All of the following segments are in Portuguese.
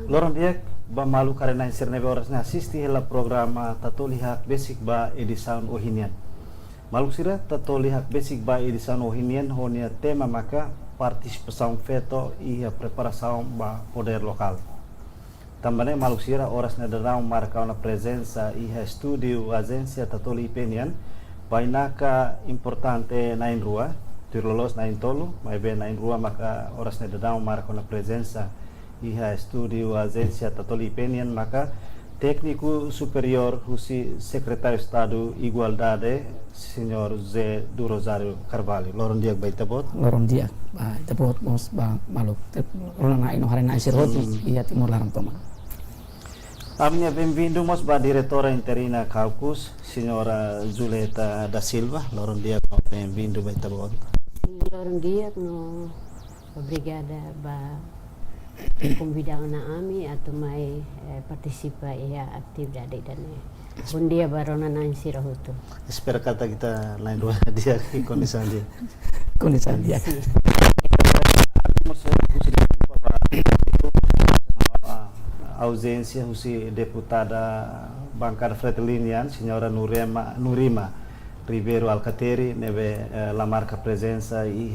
Lorong dia ba malu karena insir nebe oras na assisti hela programa tatoli hak basic ba edisan ohinian. Malu sira tatoli hak basic ba edisan ohinian honia tema maka participação feto e a preparação ba poder local. Também malu sira oras na darão marca na presença e a estúdio agência tatoli ipenian bainaka importante na rua tirlolos na tolo, mas bem na rua maka oras na darão marca na presença iha estúdio agência tatoli penian maka técnico superior husi secretário de Estado Igualdade senhor José do Rosário Carvalho lorong dia baita bot lorong dia ba tebot mos ba malu orang na ino hari na isirot iya timur larang toma. Aminha bem-vindo mos ba diretora interina Caucus senhora Julieta da Silva lorong dia bem-vindo baita bot lorong dia no obrigada ba convidar na ami atau mai partisipa ia atividade dan pun dia barona na insira hutu. Espero kata kita lain dua dia kondisi dia. Kondisi dia. Ausência husi deputada bancada Fretilinian, senhora Nurima Ribeiro Alcateri, neve la marca presença e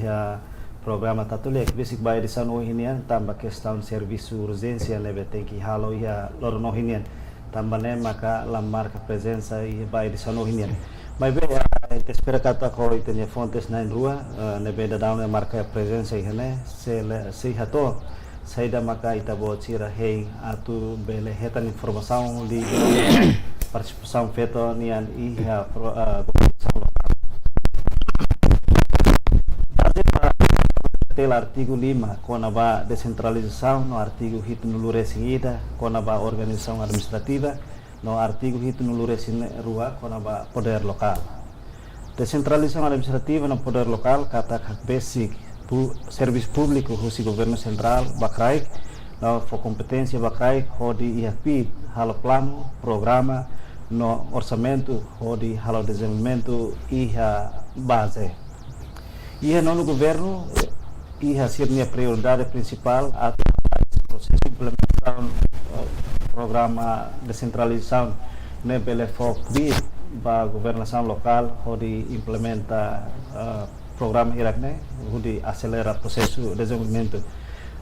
programa tatulek basic by edição ohinian tambah questão serviço urgência neve tem que halo ia lorno ohinian tambah ne maka la marca presença e by edição ohinian mas bem te espera kata ko itenya fontes na rua neve da down marca presença ihane se hato saida maka itabo cira hei atu bele hetan informação di participação feito nian iha pelo artigo 5 com a descentralização no artigo hito no lure seguida com a organização administrativa no artigo hito no lure rua com a poder local descentralização administrativa no poder local kata basic serviço público husi governo central bakrai no for competência bakrai hodi IAP halo plano programa no orçamento hodi halo desenvolvimento iha base iha no governo e a minha prioridade principal atau proses implementação programa descentralização nebele fokus ba governação local onde implementa programa irakne onde acelera processo desenvolvimento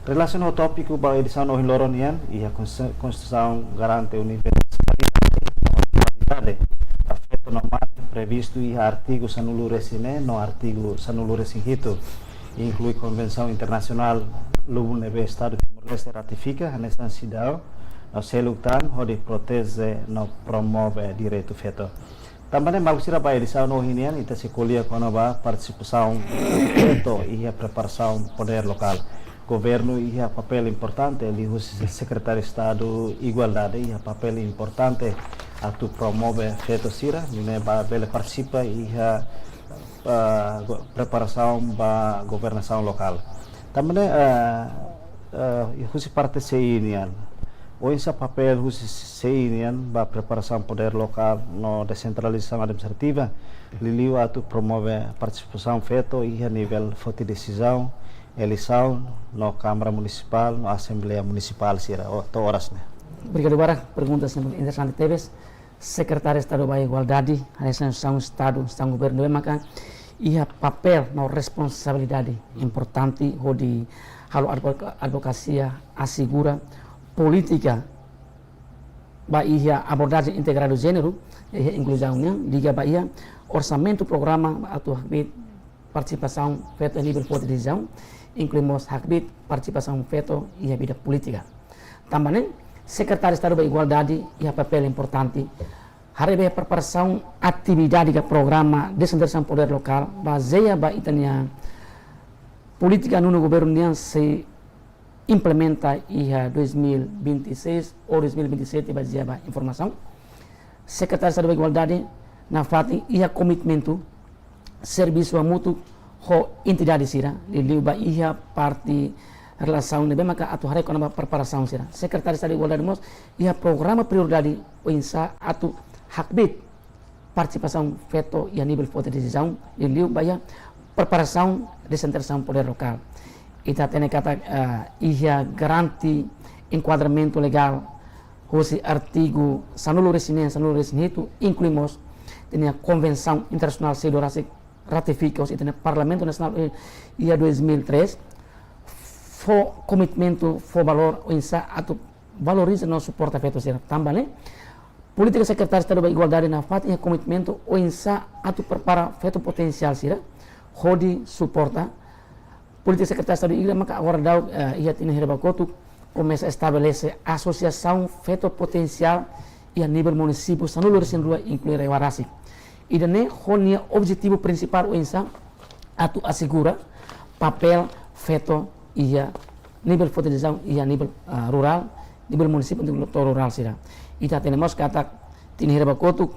relação ao tópico ba edição no loronian e a constituição garante universalidade afeto normal previsto e artigo sanulure sine no artigo sanulure sinhito inclui Convenção Internacional LUNEB Estado de Timor-Leste ratifica nessa cidade no selutan onde protege no promove direito feito também mal sira ba edição no hinian ita se colhia com a participação feito e a preparação poder local governo e a papel importante ali o secretário de Estado Igualdade e a papel importante a tu promove feito sira ne ba bele participa e a preparação para governação local. Também husi parte seinian. O esse papel husi seinian para preparação poder local no descentralização administrativa, liliu atu promove participação feito e a nível de decisão, eleição no Câmara Municipal, no Assembleia Municipal sira horas né. Obrigado Bara, perguntas interessantes teves. Secretário de Estado da Igualdade, a Estado, Estado Governo maka ia papel na responsabilidade importante onde a advocacia assegura política ba ia abordagem integral do gênero e inclusão liga ba ia orçamento programa atau participação feito a nível de decisão incluímos hakbit participação feito ia vida política também secretário de Estado da Igualdade ia papel importante hari be preparação atividade do programa descentralização poder local baseia ba itania política no governo se implementa ia 2026 ou 2027 baseia ba informação secretário de Estado da Igualdade na fati ia komitmentu serviço mútuo ho entidade sira liba ia parte relação de maka atu hari kona preparação sira secretário de Estado da Igualdade mos ia programa prioridade o insa atu hakbit participação feito e a nível de decisão e liu baya preparação descentralização poder local ita tene kata ia garanti enquadramento legal, esse artigo sanulu resinitu, incluímos a Convenção Internacional Cedo ratifica o Parlamento Nacional em 2003, foi comitimento, foi valor, valoriza nosso suporte feito também, né? Política Secretária de Estado da Igualdade na FAT e comitimento o insa atu prepara feito potencial sira hodi suporta Política Secretária de Estado da Igreja maka agora dau ia tinha herbacotu começa a estabelecer associação feito potencial e a nível município sanulu resinrua incluir rewarasi e dane honia objetivo principal o insa atu assegura papel feito ia nível potencial ia nível rural nível município nível rural sira. Ita temos kata tinhirba kotu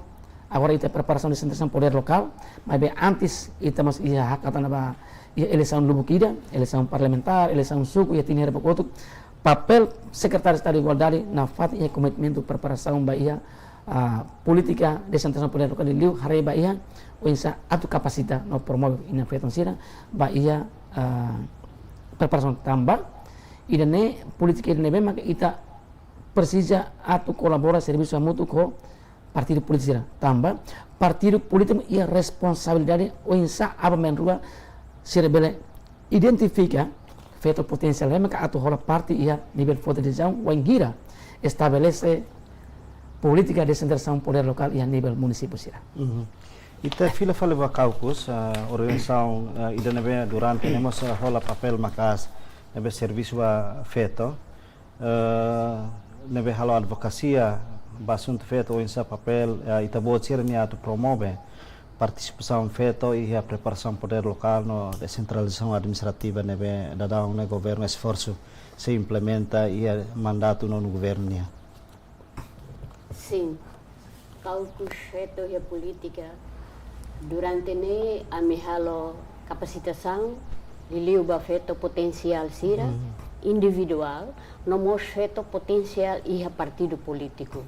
agora ita preparação de centração poder local mas bem antes ita mas ia hak kata naba ia eleição lubukida eleição parlamentar eleição suku ia tinhirba kotu papel secretário de Estado de Igualdade na FAT ia komitmen preparação bahia política de centração poder local liu hari bahia o insa atu kapasita no promove ina feton sira bahia preparação tambah idane politika idane bem maka ita precisa atau colabora serviço mútuo com partido político tambah partido político e a responsabilidade o insa abamenrua serebele identifica feito potencial maka atau hola parte ia nível federal wangira estabelece política de centração poder local e a nível município sira. Ita fila fala caucus organização idane durante nemos hola papel makas nebe serviço feito nebe halo advocacia basunto feito ou insa papel itabo tirnia to promove participação feito e a preparação poder local no descentralização administrativa nebe dadão no governo esforço se implementa e mandato no governo nia. Sim, cálculos feito e política durante ne a me halo capacitação liliu ba feito potencial sira individual nomos feito potencial e a partido político.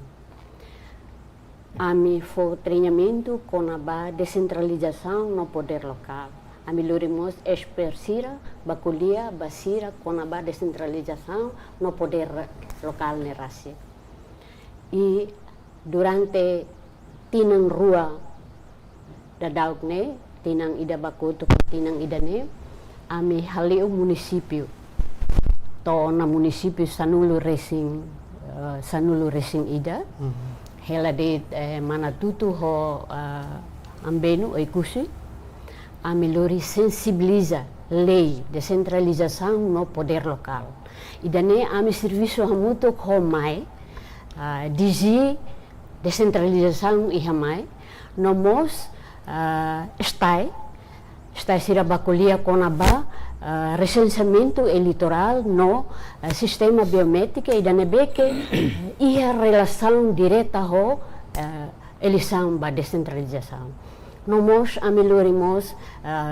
Ami foi treinamento com a descentralização no poder local. Ami lurimos expertira, baculia, basira com a descentralização no poder local ne rasi. E durante tinang rua da daugne, tinang ida bakuto, tinang ida ne, ami haliu município. To na município Sanulu Racing ida hela de manatutu ho ambenu ikusi amilori sensibiliza lei descentralização no poder local idane ami serviço hamuto ho mai digi descentralização e hamai nomos estai sira bakulia konaba recenseamento eleitoral no sistema biométrico e danebeke e a relação direta ho eleição ba descentralização. Nomos amelorimos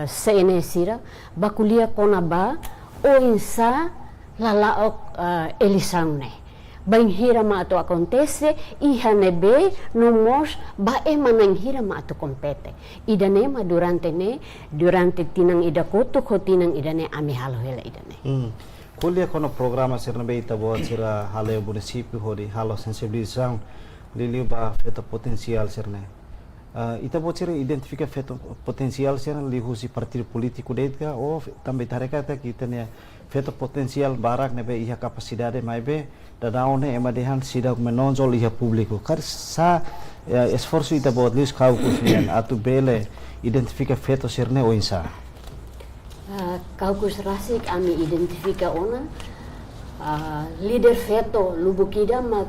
CNSira bakulia konaba o insa lalaok eleição ne. Bang hirama ato acontece e hanebe nomos ba manang hirama ato compete idane ma durante tinang ida kotu ko tinang idane ami halo hela idane kulia kono programa sirna be itabo sira halo município hori halo sensibilização liliu ba feto potencial sirna itabo sira identifica feto potencial sirna lihu si partido político detka ou também tarekata kita ne feto potencial barak nebe iha capacidade mai be dadaone emadehan sida menonjol iha público kar sa esforço ita bot lis caucus nian atu bele identifica feto sirne o insa caucus rasik ami identifica ona líder feto lubukida mak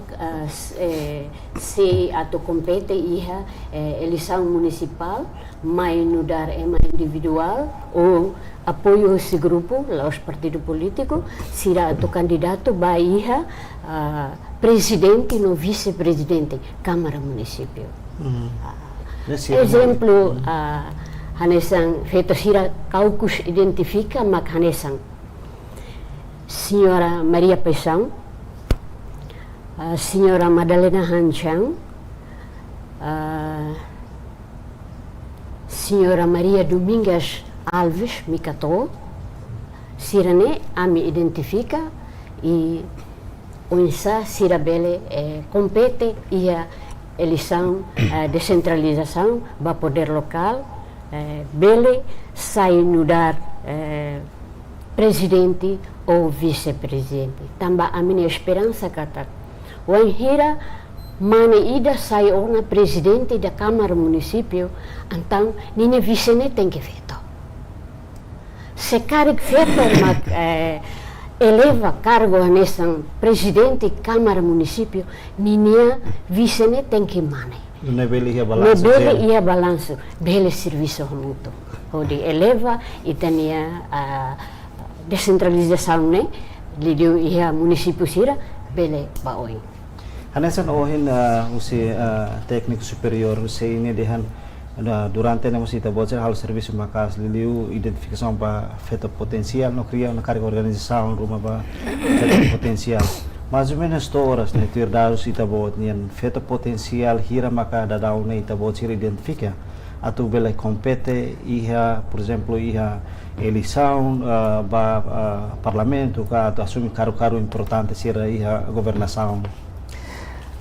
se atu compete iha eleição municipal mai nudar ema individual ou apoio esse grupo, os partidos políticos, será o candidato Bahia, presidente no vice-presidente, Câmara Município. Exemplo, Hanesan, feito sira caucus identifica, mas Hanesan, Senhora Maria Peixão, Senhora Madalena Hanchang, Senhora Maria Domingas Alves Mikato, sirane ami identifica e unsa sirabele compete ia eleição descentralização ba poder local bele sai nudar presidente ou vice-presidente. Tamba a minha esperança kata wan hira mane ida sai ona presidente da Câmara Município, então nine vice ne tem que veto. Se carrega veto eleva cargo nessa presidente Câmara Município, nine vice ne tem que mane. Nebeli ia balanço. Nebeli ia balanço, bele serviço muito. Onde eleva e tenia descentralização né, lidiu ia município sira bele baoin. Hanesan ohin usi técnico superior usi ini dehan durante na masita bocor hal serviço makas liliu identificação para feto potencial no cria na carga organização rumah ba feto potencial mais ou menos 2 horas ne tuir dados ita bot nian feto potencial hira maka dadau ne ita bot sira identifica atau bela compete iha por exemplo iha eleição parlamento ka atau assumir cargo importante sira iha governação.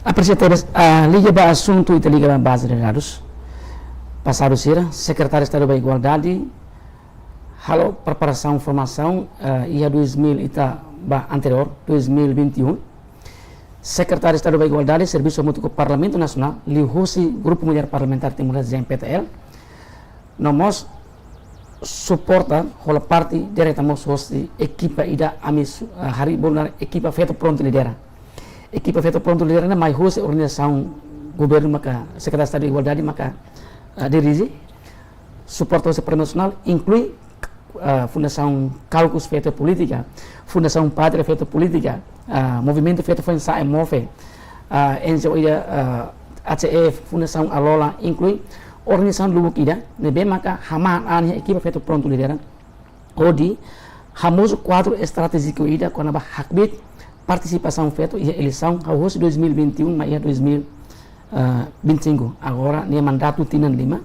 Apreciadores, liga ba assunto ita liga ba base de dados passado sira secretário de Estado da Igualdade halo preparação formação ia 2000 ita ba anterior 2021 secretário de Estado da Igualdade Serviço Mútuo com Parlamento Nacional lihusi Grupo Mulher Parlamentar Timur-Leste GMPTL nomos suporta hola parte diretamente hosti equipa ida amis hari bonar equipa feito pronto lidera equipa feito pronto lidera mai hosi organização governo maka secretário de Estado da Igualdade maka dirige suporta hosi nacional inclui Fundação Cálculos Feito Política, Fundação Pátria Feito Política, Movimento Feito Fensai Move, NGO ACF, Fundação Alola, inclui organização Lubuk Ida, nebe maka hama ania equipa feito pronto lidera, odi hamos quadro estratégico Ida quando ba hakbit participação feito e eleição ao 2021 mas 2025 agora ne mandato tinan 5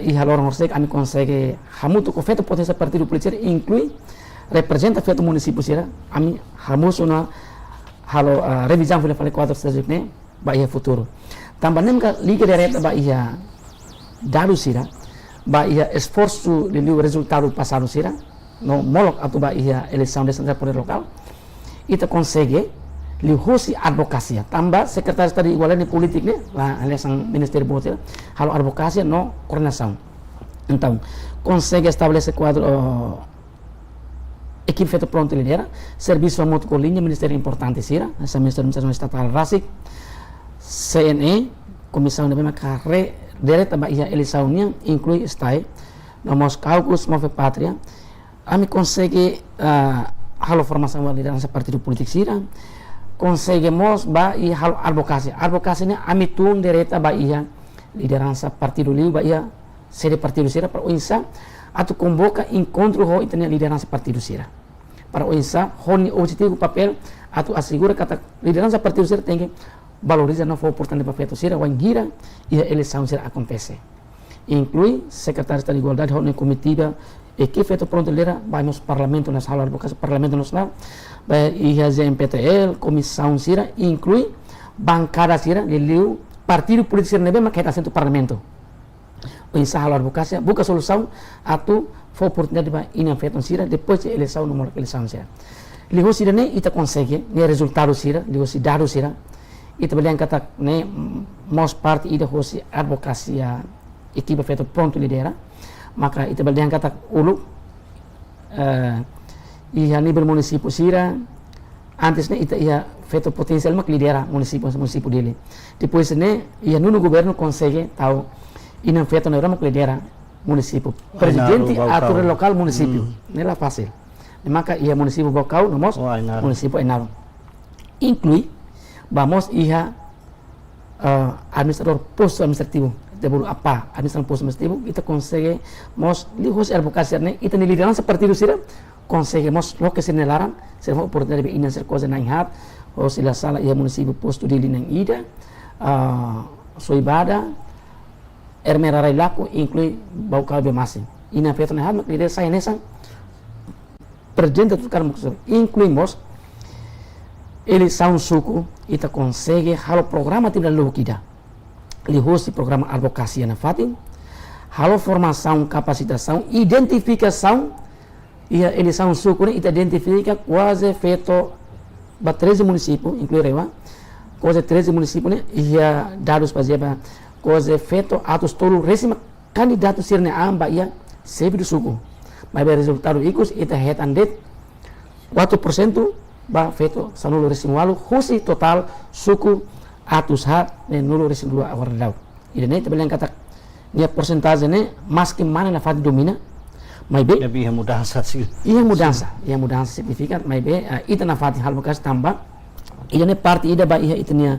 e halor horsek kami consegue hamutu ko feto potensi partido político inclui representa feto município sira ami hamus una halo revisão file fale quadro estratégico ne ba ia futuro tambah nem ka liga direta ba ia daru sira ba ia esforço de resultado passado sira no molok atau ba ia eleição dessa poder local ita consegue lihusi advokasi tambah sekretaris de Estado de Igualdade politik ne la eleição ministério botel halo advokasi no coordenação então consegue estabelecer quadro equipe feito pronto lidera serviço remoto com linha ministério importante sira essa ministério estatal RASIC CNE comissão de maka direta ba ia eleição nia inclui STAI nomos cálculos move pátria ami consegue halo formação da liderança partido politik sira conseguimos ba ia hal advokasi ne amitun direta ba ia liderança partido liu ba ia sede partido sira para oinsa atau convoca encontro ho itania liderança partido sira para oinsa honi objetivo papel atau assegura kata liderança partido sira tem que valorizar nova oportunidade para feito sira wangira ia eleição sira acontece inclui secretário de Estado de Igualdade honi comitiva equipe feito pronto lidera vamos parlamento nasional advokasi parlamento nasional ia GMPTL comissão sira inclui bancada sira liliu partido político sira nebe makai assento parlamento insya Allah advokasi buka solução atau for oportunidade ba ina feito sira depois de eleição nomor eleição sira lihu sira ne ita consegue ne resultado sira lihu si dado sira ita belian kata ne mos parte ida hosi advokasi equipe feito pronto lidera maka ita belian kata ulu ia nível município sira antes ne ita ia feito potencial mak lidera município dele depois ne ia nuno governo consegue tau ina feito na mak lidera município presidente atau local município nela fácil maka ia município bocau nomos município Ainaro inclui vamos ia administrador posto administrativo deburu apa administração posto administrativo ita consegue mos lihos advokasi ne ita ni liderança partido sira conseguimos lo que se nelaran será oportunidade de iniciar coisa na inhat ou se la sala ia município posto de linha ida soibada ermera railaku inclui bauka bemasi ina feto na hat ide sai nessa presidente tu kan incluímos eleição suco ita consegue halo programa tidak luhu kita lihosi programa advocacia na fatin halo formação capacitação identificação ia eleição suco ne ita identifica quase feito ba 13 municípios inclui Rewa quase 13 municípios ne ia dados para quase feito atos tolu resima candidato sirne amba ia sebidu suku mas o resultado ikut ita head and date 4% ba feito sanulu resimualu husi total suku atus hat ne nulu resimu awar daw ida ne tabelen kata nia porcentase ne maski mana na fati domina mai be ia mudança sih ia mudança signifikan mai be ita na fati hal bekas tambah ida ne parte ida ba ia itania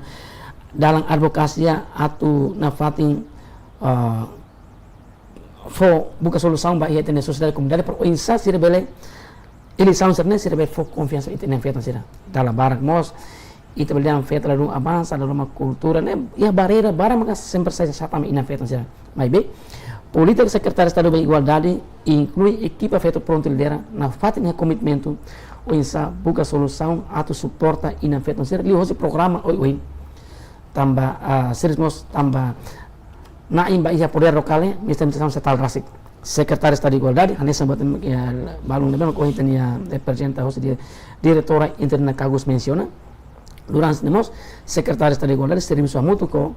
dalam advokasia atu na fati fo buka solução ba ia itania sociedade comunidade por insa sirebele eleição serne sirbe fo confiança itania feita sira dalam barak mos ita belian feita lalu avança lalu uma cultura ne ia barreira bara maka sempre saja satama ina feita sira mai be política secretário estado da igualdade inclui equipa feita pronto lidera na fati ne commitmento o insa buka solução atu suporta ina feita sira li hosi programa oi tambah serismos tambah na imba ia poder lokale misalnya setal rasik sekretaris Estado de Igualdade ane sambat balung lembang ko hitania representa host di diretora interna kagus menciona durante nemos sekretaris Estado de Igualdade serviço mutu ko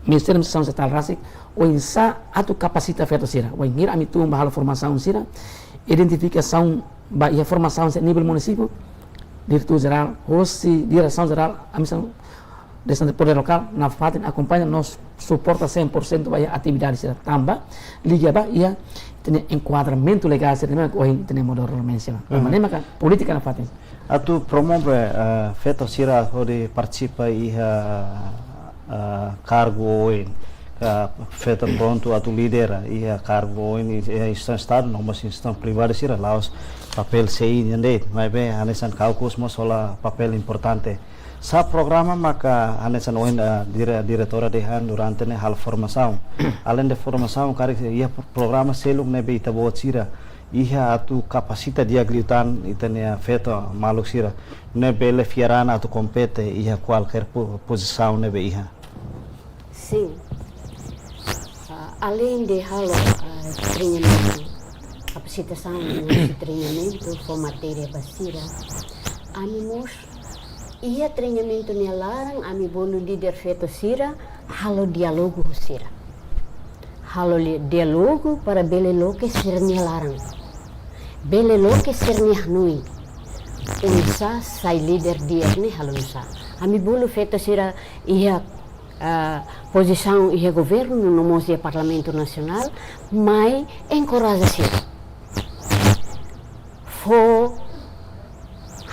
Ministério de setal rasik o insa atu kapasita feto sira o ngira amitu bahal formação sira identificação ba ia formação se nível município diretor geral hosi direção geral amisão desa poder lokal na fatin acompanha nos suporta 100% vai atividades tambah liga ba ia tem enquadramento legal se tem tem modal mencionar mané maka política na fatin atu promove feto sira hori participa iha cargo oin feto pronto atu lidera iha cargo oin iha estado não mas instância privada sira laos papel sei nyande mas be anesan caucus mosola papel importante sa programa maka anesan oin diretora dehan durante ne hal formação além de formação kari ia programa seluk nebe itabo sira iha atu kapasita dia gliutan itania feto maluk sira nebe le fiarana atu compete iha qualquer posição nebe iha sim além de halo treinamento capacitação no treinamento for matéria basira animos ia treinamento ni larang ami bolu líder feto sira halo dialogo sira halo dialogo para bele loke sira ni larang bele loke sira ni hanui unsa sai líder dia ni halo unsa ami bolu feto sira ia posição ia governo no mosia parlamento nacional mai encoraja sira fo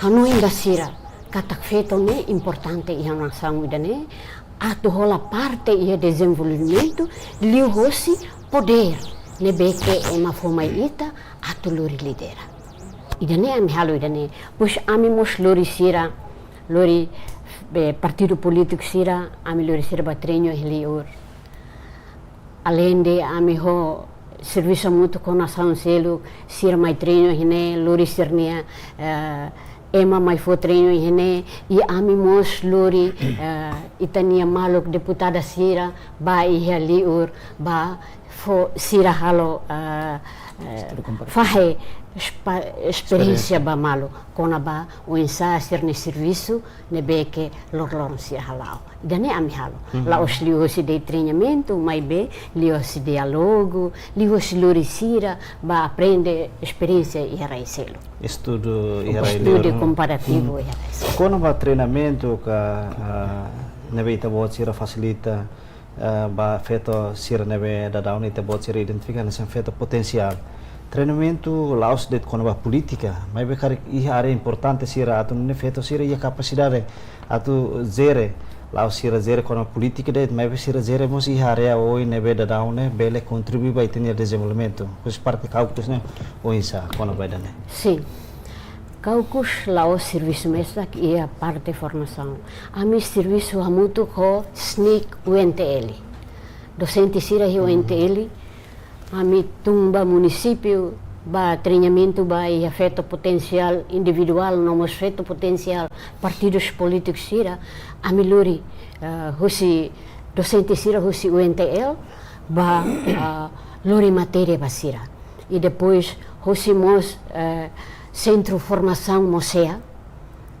hanui da sira katak feto ne importante ia nação idane atu hola parte ia desenvolvimento liu hosi poder ne beke ema fomai ita atu lori lidera idane ami halo idane push ami mos lori sira lori partido político sira ami lori sira batrenho liur além de ami ho serviço muito com nação selo sira mai treino hine lori sirnia ema mai fo treino hine e ami mos lori itania maluk deputada sira ba ia liur ba fo sira halo fahe experiência ba malo kona ba o ensaio ser ne serviço ne beke lor sira halau dane ami halo la os lios de treinamento mai be lios dialogo lios lori sira ba aprende experiência e raiselo estudo comparativo kona ba treinamento ka nebe ita bot sira facilita ba feto sira nebe da daun ita bot sira identificar sem feto potencial treinamento laos de kona ba política mai be kari iha are importante sira atu ne feto sira ia capacidade atu zere laos sira zere kona política de mai be sira zere mos iha are oi nebe da daun bele contribui ba itenia desenvolvimento kus parte caucus ne o isa kona ba dane sim caucus laos serviço mesa que é a parte formação ami serviço hamutu ko SNIC UNTL docente sira hi UNTL ami tumba município ba treinamento ba e afeto potencial individual nomos afeto potencial partidos políticos sira amiluri husi docente sira husi UNTL ba lori matéria basira e depois husi mos centro formação mosea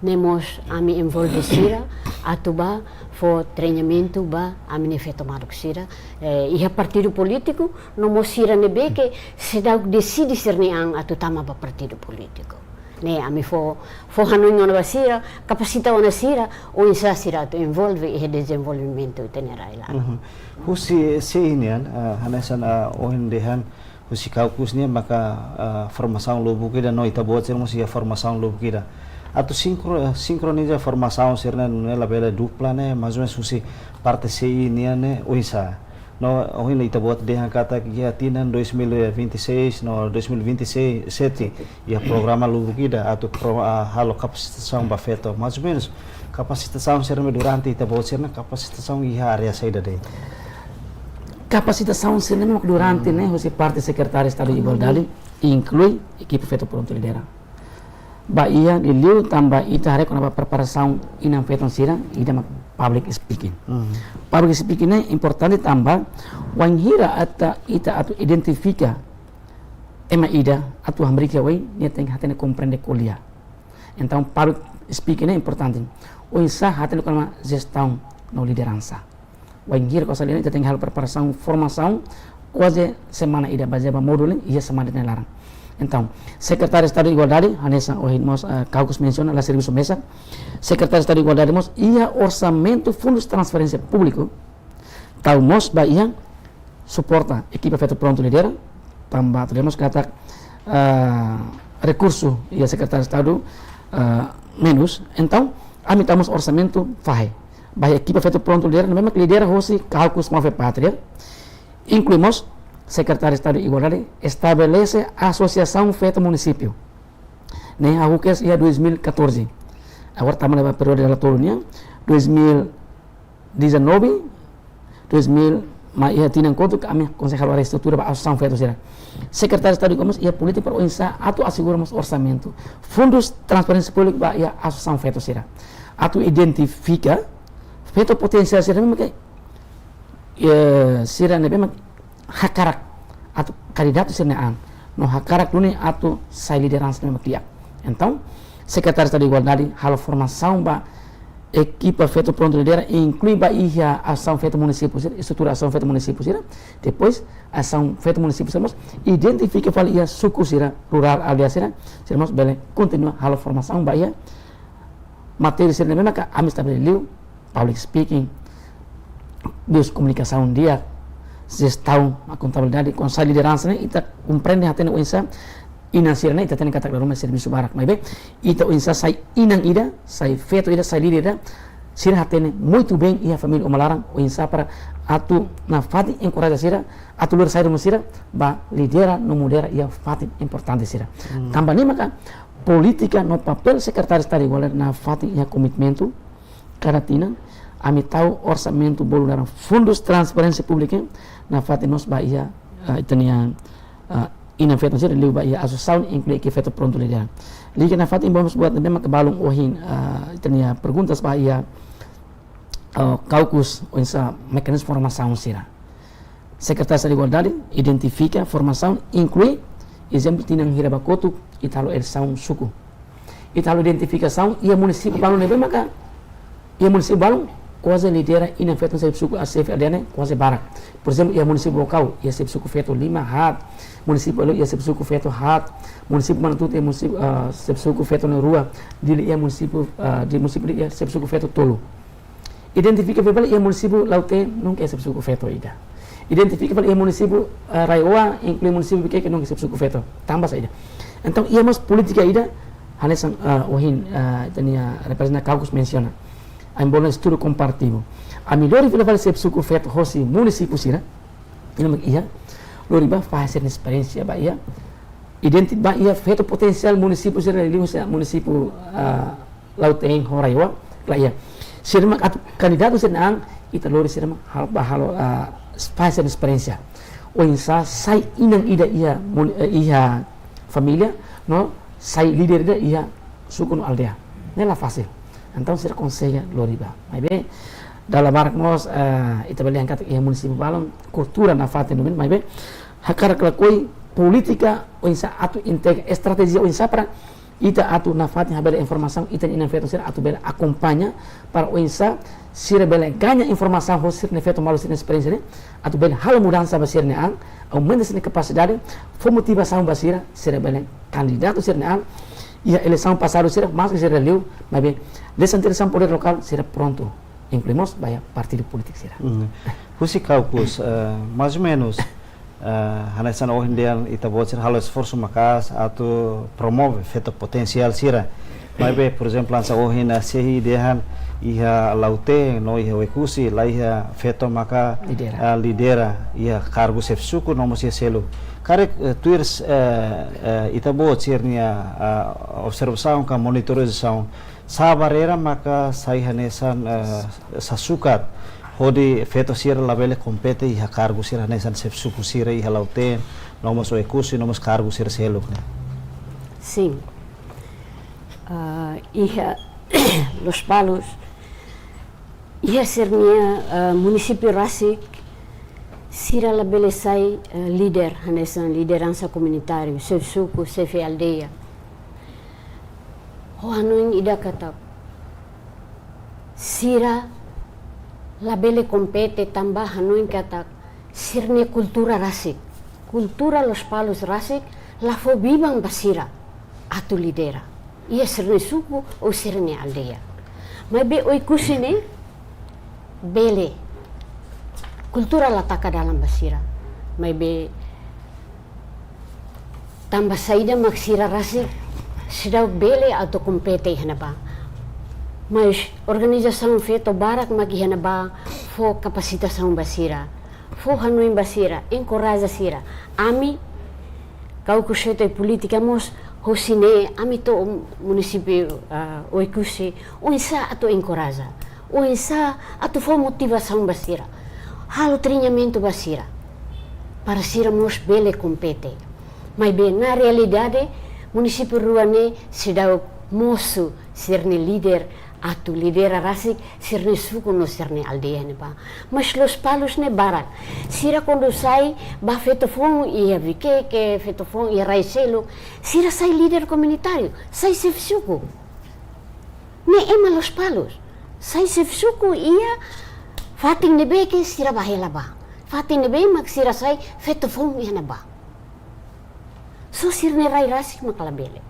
nemos ami envolve sira atuba for treinamento ba ami efeito marco sira e a partido político no mosira nebe que se dá decide ser neang atu tama ba partido político ne ami for hanunho na basira capacita ona sira o insa sira to envolve e desenvolvimento tenerai lá husi se inian hanasan ohendehan husi kaukusnya maka formação lobo kida no itabot ser musia formação lobo kida atau sincroniza formação ser la bela dupla né mais ou menos susi parte CI né oisa no oin ita buat dehan kata que atinan 2026 no 2027 ia programa lubu kida atau halo capacitação bafeto mais ou menos capacitação ser durante ita buat ser capacitação ia area saída dei capacitação ser durante né você parte secretário Estado de Igualdade inclui equipe feito pronto lidera ba iya diliu tambah ita hari kena preparação inang feton sira ida public speaking public speaking ini importante tambah wanghira ita atau identifica ema ida atau amerika wai nia teng hatene compreender kuliah então public speaking ini importante o isa hatene kena gestão no liderança wanghira kosa ita teng hal preparação formação quase semana ida bazeba modulin ia semana larang. Então, secretário de Estado de Igualdade, Hanessa Ohimos Caucus menciona lá serviço mesa, secretário de Estado de Igualdade mos ia orçamento fundos de transferência público, tal mos ba ia suporta equipe feito pronto lidera, tambah teremos kata recurso ia secretário de Estado menos, então amitamos orçamento fahe, ba equipe feito pronto lidera, memang lidera hosi Caucus Move Pátria, incluímos secretário de Estado de Igualdade estabelece associação feita município. Nem a UQS ia 2014. Agora estamos na período relatório 2019, 2000, mas ia tinha em conta que a minha concejal da estrutura para associação feita será. Secretário de Estado de Comércio ia política para organizar atu asseguramos orçamento. Fundos transparência pública ia associação feita será. Atu identifica feito potencial será mesmo que será mesmo hakarak atau kandidat senaan no hakarak luni atau sai liderança mesmo dia então secretário de Estado de Igualdade halo formação ba equipa feito pronto lidera inclui ba ia ação feita município estrutura ação feita município sira depois ação feita município sermos identifica fala ia suku sira rural aldeia sira sermos bele continua halo formação ba ia materi sira mesmo ka ami estabeleciu public speaking bios comunicação dia gestão a contabilidade com a liderança né ita compreende hatene uinsa inansirna ita tene kata rumah serviço barak mas bem ita uinsa sai inang ida sai feto ida sai lidera sira hatene muito bem e a família umalarang uinsa para atu na fati encoraja sira atu lur sai rumah sira ba lidera no mudera ia fati importante sira tambah ni maka política no papel secretário de Estado de Igualdade na fati ia komitmentu karatina ami tahu orçamento bolo dalam fundos transparência pública na fati nos ba ia itania ina feto sira liu ba ia associação inclui que feto pronto lidera liga na fati vamos buat memang kebalung ohin itania perguntas ba ia caucus onsa mekanisme formação sira secretário de Igualdade identifica formação inclui exemplo tinang hirabakotu italo elsaun suku italo identificação ia município balung nebe maka ia município balung quase lidera ina feto sebe suku asef adene quase barak por exemplo ia município local ia sebe suku feto 5 hat município elo ia sebe suku feto hat município manutut ia município sebe suku feto no rua dili ia município di município ia sebe suku feto tolo identifica bebal ia município laute nunca ia sebe suku feto ida identifica bebal ia município Raiwa inclui município que nunca sebe suku feto tambah saja então ia mas política ida hanesan ohin tania representa Caucus menciona ein bom estudo comparativo. A melhor vila ser suku feto hosi município sira. Ina mag iya. Lori ba fazer experiência ba iya. Identity ba iya feto potensial município sira liu sa município Lauteng Horaiwa. Kla iya. Sira mag kandidato sira ang ita lori sira mag halo fazer experiência. O insa sai inang ida iya família, no sai líder da ia suku no aldea. Nela fácil. Então se aconselha loriba. Mas bem, dalam barak nós ita beli angkat ia município balon cultura na fate no mas bem, hakar kelakoi politika o insa atu integ estratégia o insa para ita atu na fate habela informação ita ina feto sir atu bela acompanha para o insa sir bela ganha informação ho sir ne feto malu sir experiência ne atu bela hal mudança basir ne ang aumenta sir capacidade fo motivação basira sir bela candidato sir ne ang ia eleição passado sir mas que sir liu mas bem descentralização poder local será pronto incluímos vaya partido político será. Husi caucus mais ou menos hanesan oh indian ita bocer halo esforço makas atau promove feto potensial sira. Mas be por exemplo ansa oh hina sehi dehan iha laute no iha wekusi la iha feto maka lidera iha cargo sefsuku no mosia selo. Karek tuirs ita bocer nia observação ka monitorização sabarera maka sai hanesan sasukat hodi feto sira labele compete iha cargo sira hanesan sefsuku sira iha lauten nomos oekusi nomos cargo sira selo. Sim. Iha Los Palos iha sernia município Rasik sira labele sai líder hanesan liderança comunitário sefsuku sefe aldeia. Ho hanuing ida kata sira labele compete tambah hanuing kata sirne kultura Rasik kultura Los Palos Rasik la fo bibang basira atu lidera ia sirne suku o sirne aldeia mai be oi kusine bele kultura la taka dalam basira mai be tambah saida maksira Rasik sidau bele atau compete hanaba mas organização feito barak magi hanaba fo capacitação basira fo hanuin basira encoraja sira ami kau kuseto politika mos hosine ami to município oikusi uisa atau encoraja uisa atau fo motivação basira halo treinamento basira para sira mos bele compete mas bem na realidade município Ruane sidau moço sirne líder atu lidera Rasik sirne suku no sirne aldeia ne ba mas Los Palos ne barak sira quando sai ba feto fon ia vike que feto fon ia raiselo sira sai líder comunitário sai sef suku ne ema Los Palos sai sef suku ia fating ne beke sira bahela ba fating ne be mak sira sai feto fon ia ne ba so sirne rai Rasik makalabele.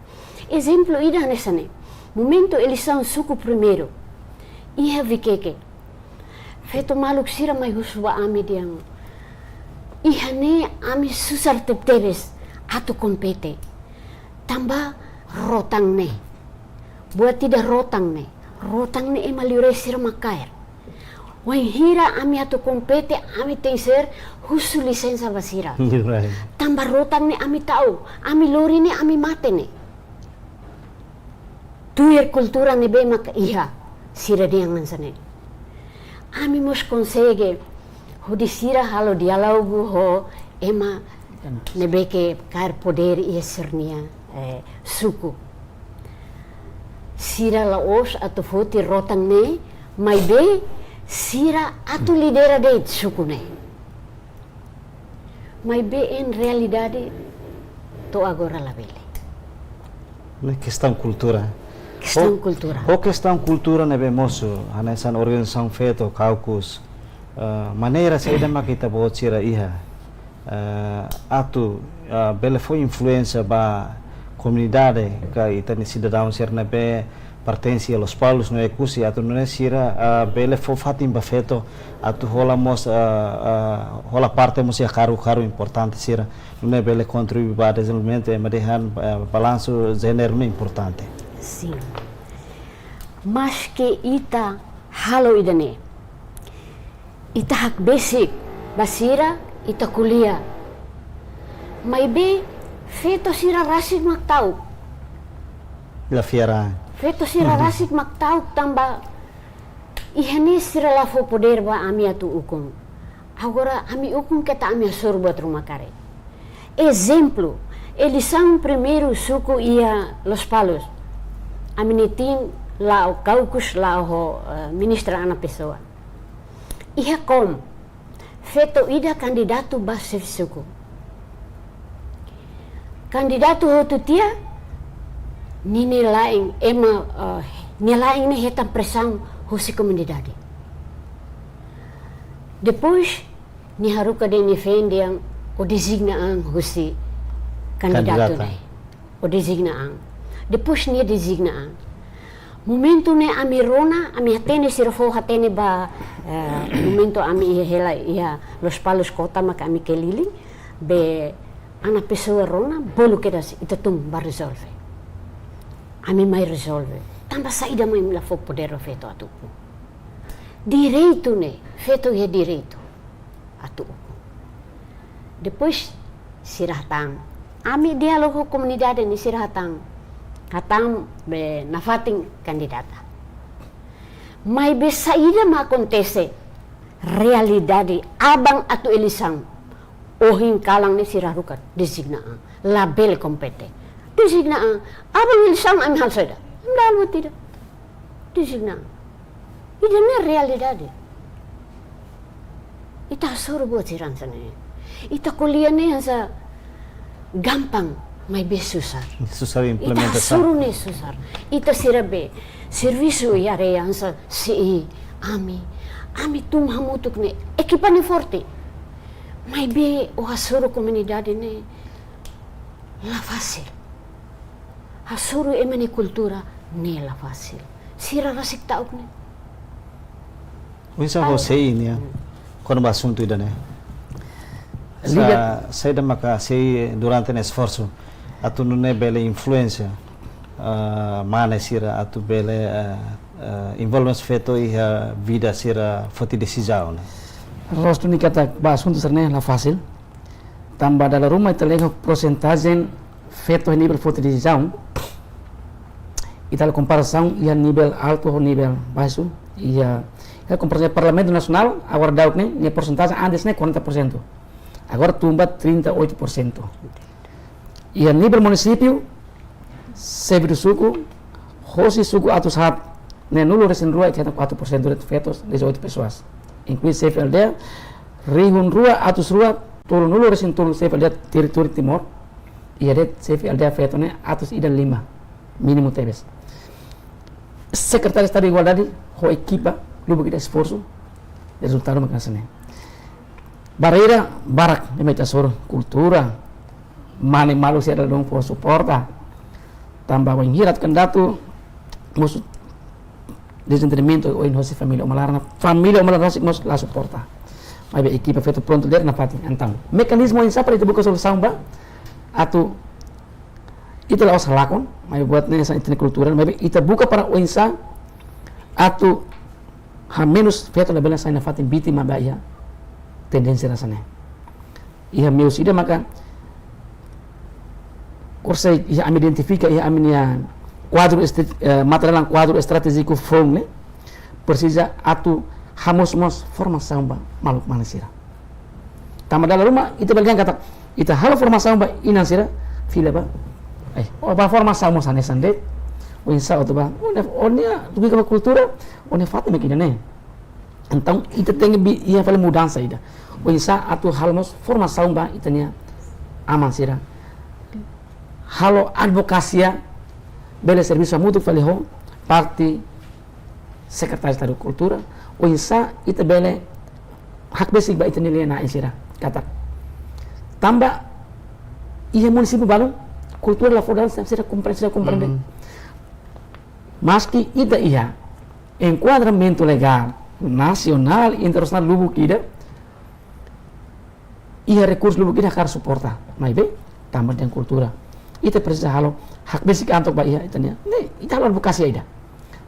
Exemplo ida nesane. Momento eleição suku primeiro. Iha vikeke. Feto maluk sira mai huswa ami diang. Iha ne ami susar tepteres atu kompete. Tambah rotang ne. Buat tidak rotang ne. Rotang ne emaliure sira makair. Wai hira ami atu kompete ami tenser husu lisensa basira. Tambah rotang ne ami tahu, ami lori ne ami mate ne. Tuir kultura ne be mak iha sira diang nansane. Ami mos konsege ho di sira halo dialogu ho ema ne beke kar poder ia sirnia suku. Sira la os atu foti rotang ne mai be sira atu lidera de suku ne. Mai be en realidade to agora la bele. Questão cultura. Questão cultura. O questão cultura ne be moço, hanesan organização feito caucus maneira saída ma kita bocira iha atu bele foi influência ba comunidade ka itani cidadão ser ne be pertence a Los Palos no ekusi atu no sira bele fo fatim ba feto atu hola mos hola parte mos ya caro importante sira no bele contribui ba desenvolvimento e madehan balanço gênero importante. Sim. Mas que ita halo idane. Ita hak basic basira ita kuliah. Mai be feto sira Rasik maktau. La fiera. Feto sira Rasik maktau tamba ihane sira la fo poder ba ami atu ukum. Agora ami ukum keta ami asur buat rumah kare. Exemplo Elisão primeiro suku ia Los Palos. Aminitin lao caucus lao ministra ana pessoa. Ia kom. Feto ida kandidato base suku. Kandidato hotu tia nini laing nilaing ni hetam pressão husi comunidade. Depois ni haruka de defende yang o designaan husi kandidato ne. O designaan. Depois ni designaan. Momento ne ami rona, ami hatene sirafo hatene ba momento ami hela ia Los Palos kota maka ami keliling be ana pessoa rona bolu kedas itatum ba resolve. Ami mai resolve. Tamba saída mai mila fo poder feto atupu. Direito ne, feto é direito atupu. Depois sirahatang. Ami dialogo komunidade ni sirahatang. Hatang be nafating kandidata. May be saída ma acontece realidade abang atu elisang ohin kalang ni sirarukat designaan label kompete designaan abang elisang am halsada ndalo tidak designaan ida na realidade ita suruh buat siran sana ita kuliah ni hasa gampang may be susar implementação. Ita suruh ni susar ita sirabe serviço yare yang sa si ami tum hamutuk ni ekipa ni forte may be o hasuru komunidade ni la fácil hasuru emani kultura ni la fácil sira rasik tauk ni Unsa você ini ya quando o assunto ida né sai da maka sei durante o esforço atu não é bela influência mana sira atu bela envolvemos feito e a vida sira foti decisão né Rosto ni kata ba assunto serne la fácil tambah dalam rumah itu lego porcentagem feito em nível foti decisão ita comparação e a nível alto ou nível baixo e a comparação Parlamento Nacional agora dá o que porcentagem antes né 40%. Agora tumba 38%. E a nível município, Severo Suku, Hosi Suku Atus Hat, nulo resin rua itu 4% de fetos, 18 pessoas. Inclui CFLD, Rihun Rua, Atus Rua, turun nulo resin turun CFLD teritori Timor, e ada CFLD fetone Atus Ida 5, mínimo TVs. Secretário de Estado de Igualdade, ho equipa, lupa kita esforço, resultado makan sene. Barreira, barak, de metasor, cultura, mane malu si ada dong for suporta, tambah wang hirat kandidato, musuh desentendimento o inhosi família omalarna mos la suporta. Mas a equipa feito pronto der na pati então. Mekanismo insa para itu buka solução ba atau itu lah os lakon, mas buatnya sa internet kultural, mas itu buka para o insa atau ha menos feito la bela sa na pati vítima ba ya. Tendensi rasanya. Ia meus ida maka kursai ia am identifica ia aminia quadro material quadro estratégico fong ne precisa atu hamos formação ba maluk manisira. Tama dalam rumah itu bagian kata ita halo formação ba inansira fila ba ba formação mo sane sande o insa o ba onia tugi ka kultura onia fatima kidane. Então ita tem ia fazer mudança ida o insa atu halmos formação ba itania amansira halo advocacia bele serviço mútuo faleho parte secretário de Estado de Cultura o insa ita bele hak basic ba itania liana insira kata tambah ia município balon cultura la fodança será compreender mas que ita ia enquadramento legal nasional internasional lubu kida ia recurso lubu kida harus suporta mai be tambah dengan kultura ita precisa halo hak basic antok ba ia itania ne ita halo advokasi ida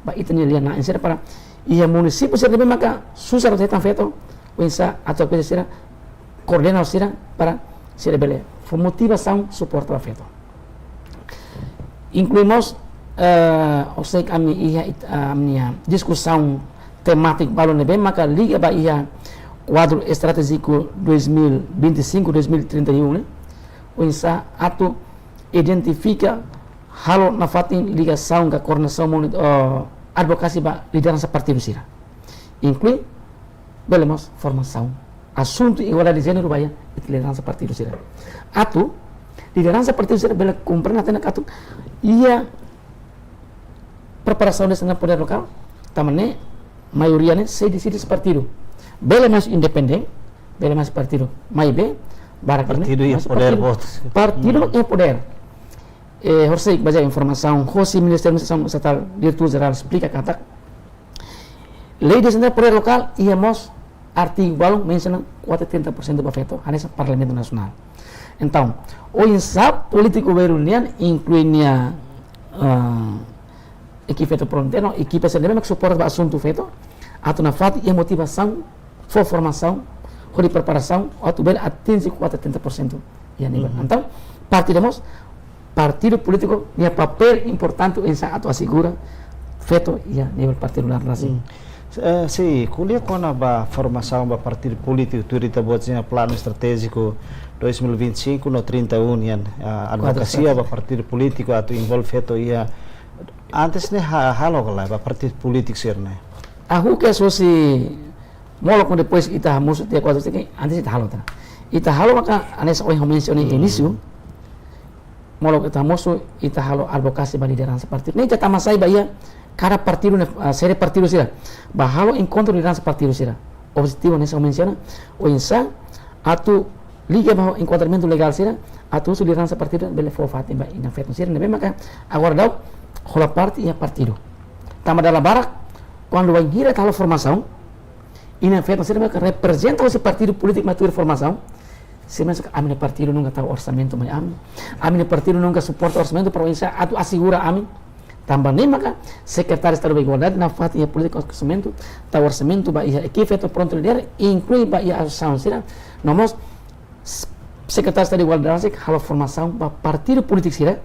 ba itania lian na insira para ia município será maka susah rota tan feto wensa atau precisa coordenar sira para ser bele motivação suporta ba feto incluímos o sei kami ia amnia discussão temático balon nebe maka liga ba ia quadro estratégico 2025-2031 né o insa atu identifica halo na fatin ligação com a coordenação advocacy ba liderança partido sira. Inclui belemos formação, assunto igualdade de gênero baya liderança partido sira. Atu liderança partido sira bela compreender tena katu ia preparação desse poder local, tamane maioria né se decide partido. Bela mais independente, bela mais partido, mais bem, partido e poder votos. Partido e poder. Harus baca informação, Hosi Ministério da Administração Estatal, Diretor Geral explica kata lei de poder local e emos artigo balong menciona 80% do veto hanya Parlamento Nasional. Então, o insab político berunian incluinya equipe veto fronteiro, equipe sendiri que suporta o assunto veto, atau na fato e motivação, for formação, de preparação, atau bel atinge 80% ya nível. Então, partido político tinha papel importante em atau assegura veto ya nível particular assim. Sim, kuliah kona ba formação ba partido político turita buatnya plano estratégico 2025 no 31 yan advocacia ba partido político atau envolve veto ia antes ne halo kala ba partido político sirne. Aku que so si molok depois ita musuh dia kuat itu antes ita halo ta. Ita halo maka anes oi mention início molok ita musuh ita halo advokasi ba liderança partido. Ne jata masai ba ia cada partido sede partido sira. Ba halo encontro liderança partido sira. Objetivo nessa menciona o insa atu liga ba enquadramento legal sira atu su liderança partido bele fo fatin ba ina feto sira ne maka agora dau rola parte e partido. Tama dalam barak quando vai gira tal formação ina feto sira maka representa o partido político matur formação se mas amine partido nunca tahu orçamento mai amine partido nunca suporta orçamento para insa atu assegura amin tambah nem maka secretário de Estado da Igualdade na fatia política orçamento tahu orçamento ba ia equipe feto pronto lider inclui ba ia associação sira nomos secretário de Estado da Igualdade halo formação ba partido político sira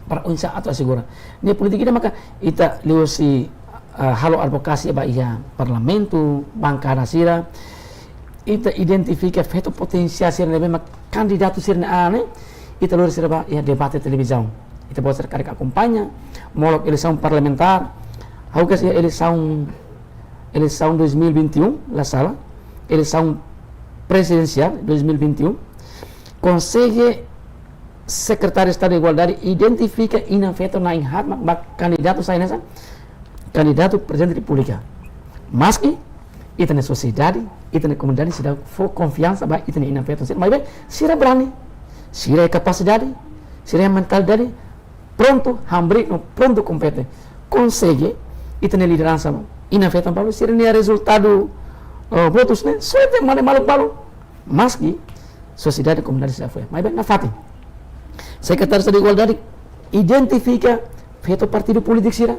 para unsa atau assegura ni politik kita maka ita liusi halo advokasi ba ia parlamento bancada sira ita identifica feto potensial sira lebih mak candidato sira ane ita lur sira ba ia debate televisão ita buat serkari acompanha molok eleição parlamentar hau que eleição 2021 la sala eleição presidencial 2021 consegue secretário de Estado de Igualdade identifica ina feto na inhat mak candidato sai nessa candidato presidente da República mas que ita na sociedade ita na comunidade se dá confiança ba ita na ina feto mas bem sira berani sira capacidade sira mentalidade pronto hambri pronto compete consegue ita na liderança ina feto balu sira ni resultado votos né suerte malu balu mas que sociedade e comunidade se foi mas bem na fatin secretário de Igualdade identifica feto partido político sira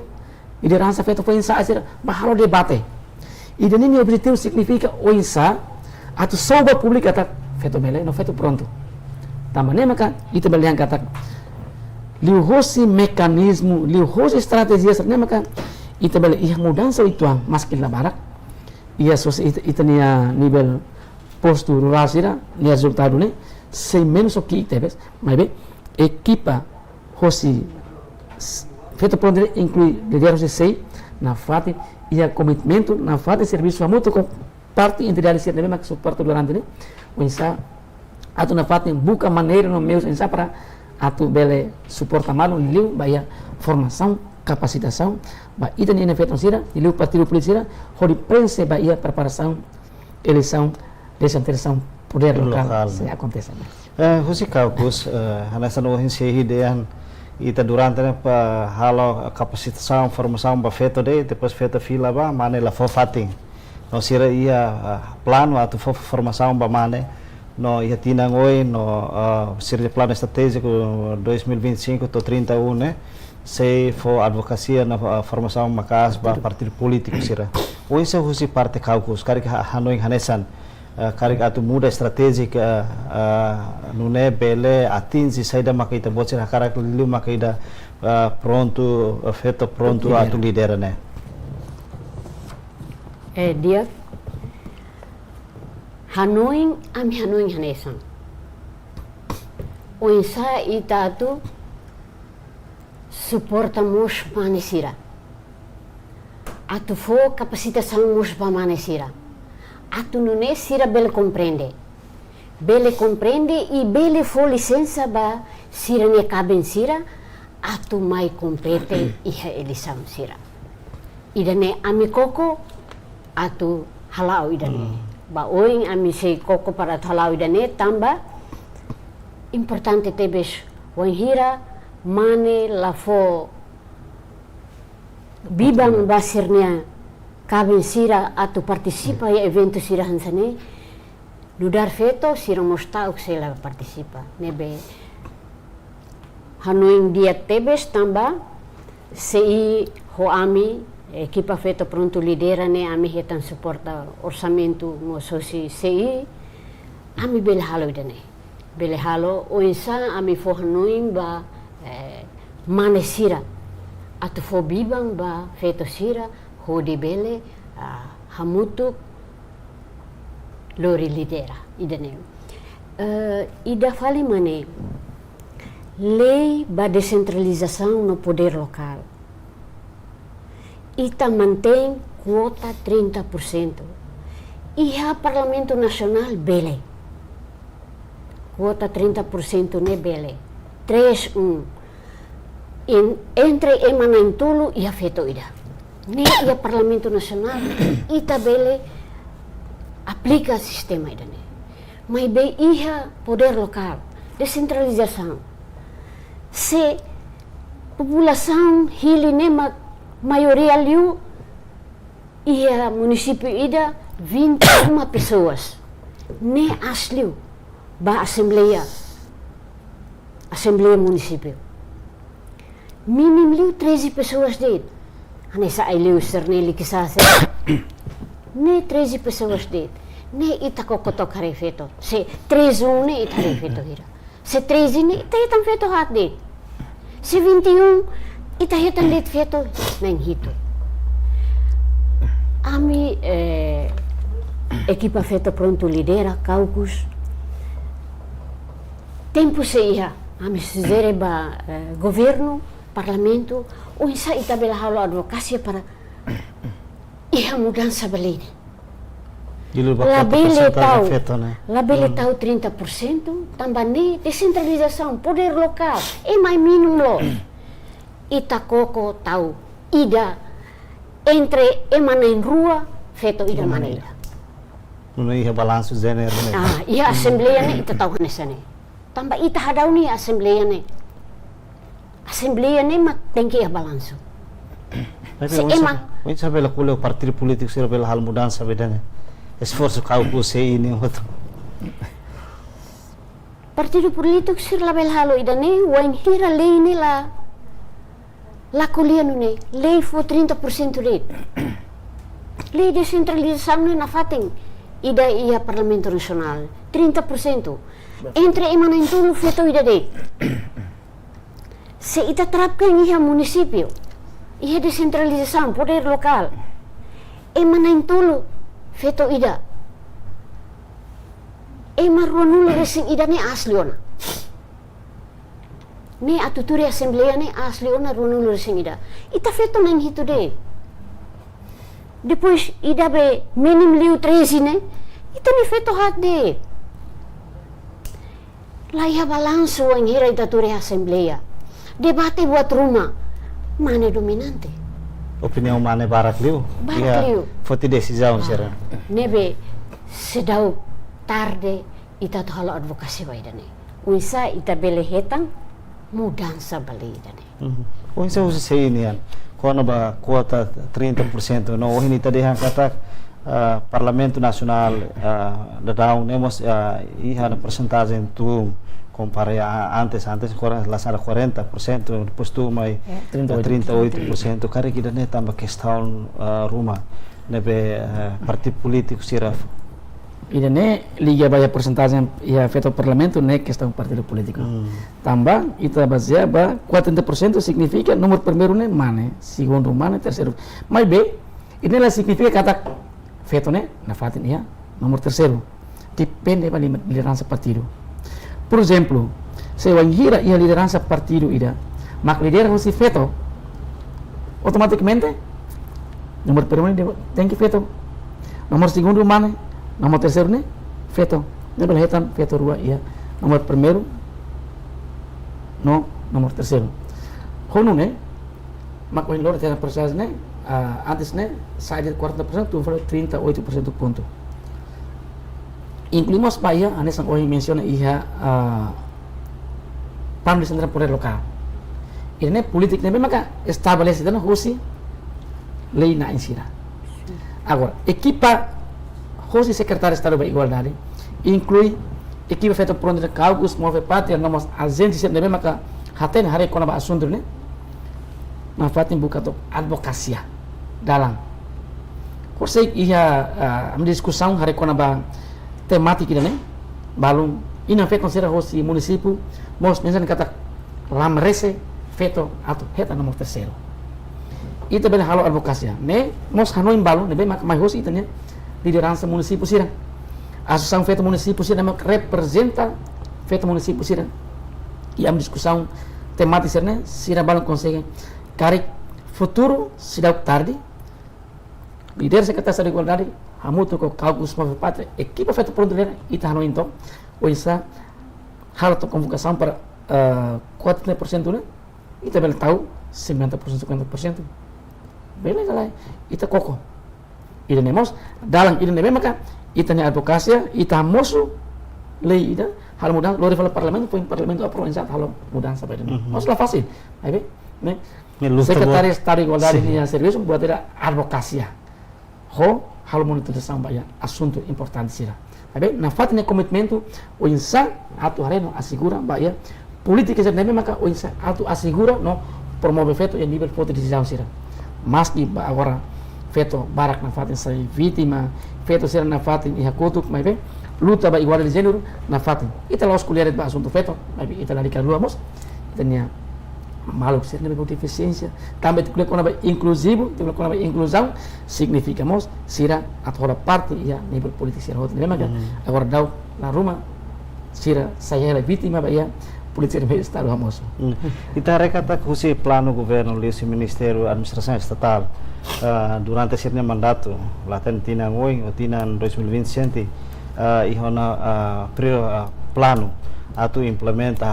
liderança feto foi insa sira bahalo debate e ini objetivo significa o insa atau soba pública tak feto mele no feto pronto tambahnya maka itu belian kata liu hosi mekanismo liu hosi estratégia sernya maka itu beli ia mudança itu maskin la barak ia sos itu nia nível posto rural sira nia resultado ne sem menos o que tebes mas bem equipa hosi feito pronto inclui liderança de sei na fate e a comitimento na fate serviço mútuo com parte integral sira ne mak suporte durante ne o insa atu na fate buka maneira no meus insa para atu bele suporta malu liu baya formação capacitação ba ita ni feito sira liu partido político sira hori prensa ba ia preparação eleição descentralização poder local se acontece. Husi kaukus hanasan ohin sehidean ita durante pa halo capacitação formação ba feto de depois feto fila ba mane la fofating no sira ia plano atau formação ba mane no ia tinang oi no sira plano estratégico 2025 to 31 né se for advocacia na formação makas ba partido político sira oi se husi parte kaukus kari hanoi hanesan karik atu muda strategik nune bele atinzi saida makaita bocir hakarak liu makaida pronto feto pronto atu lidera ne dia Hanoi hanesan o insa ita tu suportamos manesira. Atu fo kapasitasan mus pamanesira. Atu nune sira bele comprende. Bele comprende e bele fo licença ba sira ne caben sira. Atu mai compete iha elisam sira. Idane ami koko atu halau idane. Ba oing ami sei koko para halau idane tamba importante tebes wanhira mane la fo bibang basirnya caben sira atu participa ya evento sira hansane nudar feto sira mostau sela participa nebe hanoing dia tebes tamba sei ho ami equipa feto pronto lidera ne ami hetan suporta orçamento mo sosi sei ami bel halo dane bele halo o insa ami fo hanoing ba mane sira atu fo bibang ba feto sira ho di bele hamutuk lori lidera idane ida fali mane lei ba descentralização no poder local ita mantém quota 30% iha Parlamento Nacional bele quota 30% ne bele 3-1 entre Emanantulu e a feto ida ne ia Parlamento Nacional ita bele aplica sistema ida ne mas be iha poder local descentralização se população hili ne maioria liu ia município ida 21 pessoas ne asliu ba assembleia município minim liu 13 pessoas de anessa ai liu serneli kisase ne 13 pessoas de ne ita kokotok hari feto se 3-1 ne ita hari feto hira se 13 ne ita hitam feto hat de se 21 ita hitam de feto neng hito ami equipa feto pronto lidera caucus tempo se ia ami sezere ba governo parlamento o insa ita bela halo advokasi para iha mudança balene la bele tau 30% também descentralização poder local e mais mínimo ita koko tau ida entre emana em rua feto ida maneira não ia balanço zener ne ia assembleia ne ita tau hanesane tamba ita hadau ni assembleia ne mat tengki ia balanço se ema o sabe la o partido político se bela hal mudança bedane esforço caucus se ini outro partido político sir la bel halo idane wan hira lei ne la kuliah ne lei fo 30% rate lei descentralização na fating ida ia Parlamento Nacional 30% entre Emanantulu feto ida de se ita terapkan iha município iha descentralização poder local Emanantulu feto ida Ruanulu resing ida ne asliona ne atuturi assembleia ne asliona Ruanulu resing ida ita feto nang hito de depois ida be minim liu 13 ne ita ne feto hat de la iha balanço ang hira ita turi assembleia debate buat rumah mana dominante opinião mana barat liu foi decisão será nebe sedau tarde ita halo advokasi baidane uisa ita bele hetang mudança baidane uisa usa sei nian kona ba quota 30% no ini tadi hang kata Parlamento Nacional da nemos iha na percentagem tu compare antes lançar 40%, depois tu mai 38%, cara que dane tamba questão rumah nebe partido político sira idane liga baya porcentagem ia feito parlamento ne questão partido político tambah ita baseia ba 40% significa nomor primeiro ne mane segundo mane terceiro mas b inilah significa kata feito ne na fatin ia nomor terceiro depende da liderança partido. Por exemplo, se wanhira ia liderança partido ida mak lidera hosi veto automaticamente nomor primeiro tem que veto, nomor segundo mana, nomor terceiro né veto, dia belhetan veto rua ia nomor primeiro no nomor terceiro hono né mak o loro tem processo né antes né sai de 40% tu foi 38% do ponto. Incluímos Bahia, anes ang ohi menciona iha pamilih sendiri poder lokal. Ini politik ini maka estabelece dan hosi lei na insira. Agora, equipa hosi secretário de Estado da Igualdade inclui equipa feita por onde caucus move pátria nomos agentes sendiri maka haten hari kona ba assunto né. Na fatin buka to advokasia dalam. Hosi iha discussão hari kona ba temática né balung ina feito considera hosi município mos mensan kata lamrese feito atau heta nomor terceiro itu bela halo advokasia ne mos hanoin balung ne mak mai hosi itanya liderança município sira associação feito município sira mak representa feito município sira e am discussão temática sira né sira balung consegue cari futuro sidau tarde líder secretário de igualdade hamutu ko caucus move pátria equipa feita por onde ita hanoin to o isa hal to convocação para 40% né ita bel tahu 90% 50% beleza lá ita koko ida nemos dalam ida neme maka ita ni advokasia ita mosu lei ida hal mudah lo rival parlamento poin parlamento aprovensat hal mudah sampai dengan mos la fácil aí né secretário de Estado de Igualdade e Serviço buat tidak advokasia ho hal monetização bahia assunto importante sira tapi na fatne komitmento o insan atu hareno assegura bahia política sendiri maka o insan atu assegura no promove feto em nível de decisão sira maski agora feto barak na fatne sai vítima feto sira na fatne e hakotuk mas bem luta ba igualdade de gênero na fatne ita los colheres ba assunto feto mas ita lari kaluamos itania maluco ser nível de eficiência também tem que colocar inclusivo tem que colocar inclusão significamos sira atau parte ya nível político sira hot lembra kan agora dau na rumah sira saya é vítima bahia política do estado famoso kita recata que plano governo lesse ministério administração estatal durante sirnya mandato laten tina ngoi o tina 2020 senti ihona plano atau implementa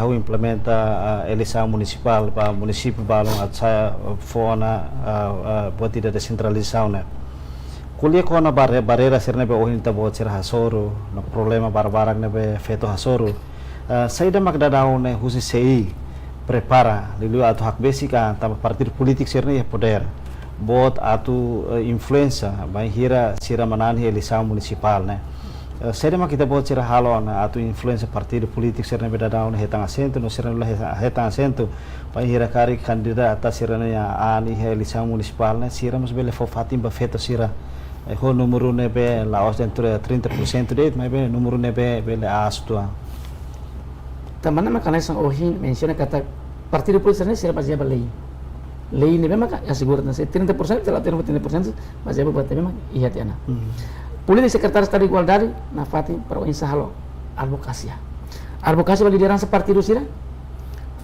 eleição municipal para município balong at saya fona buat tidak desentralização né kuliah kona barreira serna be ohin tabo cer hasoro no problema barbarak ne be feto hasoro saida magdadau ne husi sei prepara lilu atau hak besika tama partido politik serna ya poder bot atau influenza bai hira sira manani eleição municipal né Serema kita buat cerah halon atau influencer partido politik serna beda daun hetang asento no serna hetang asento pai hira kari kandidat atas serna ya ani eleição municipal né sira mas bele fo fatim ba feto sira ho número ne be la os dentro 30% date mas be número ne be bele astua tamana makana sang ohin menciona kata partido politik serna sira basia lei lei ne be maka assegura na 30% telah 30% basia buat memang ihati ana Política Secretário de Estado de Igualdade na FATI para o ensalo advocacia. Advocacia para liderança partido sira,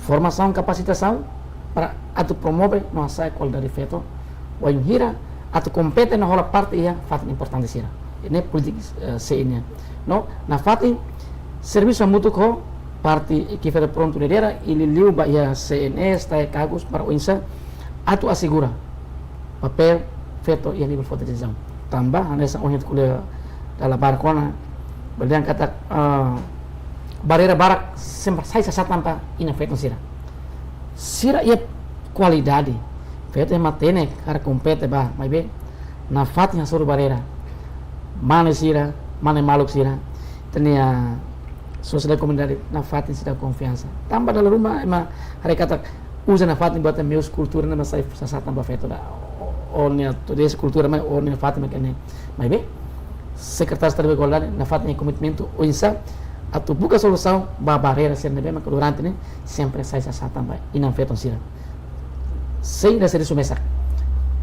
formação, capacitação para atu promove nossa igualdade feito, o hira atu compete na rola parte ia FATI importante sira. Ini politik seinya. No, na FATI serviço mútuo ko parte que fez pronto lidera ili liu ba ia CNS tai kagus para o insa atu assegura papel feito ia nível de decisão. Tambah anesa ohit kuliah dalam barakona belian kata barreira barak sempre sai sasat tanpa ina feito sira ia qualidade feito é matene cara compete ba mas bem na fatinha sur barreira mana sira mana maluk sira tenia sosial komunidade na fatin sira confiança tambah dalam rumah ema hari kata usa na fatin buat meus kultura na sai sasat tanpa feito da olha toda essa cultura mas olha Fátima que nem mas bem secretário de Estado de Igualdade na Fátima commitmento o insa atu buka solução ba barreira ser nebe mas durante né sempre sai sa também e não feito sira sem da ser sumesa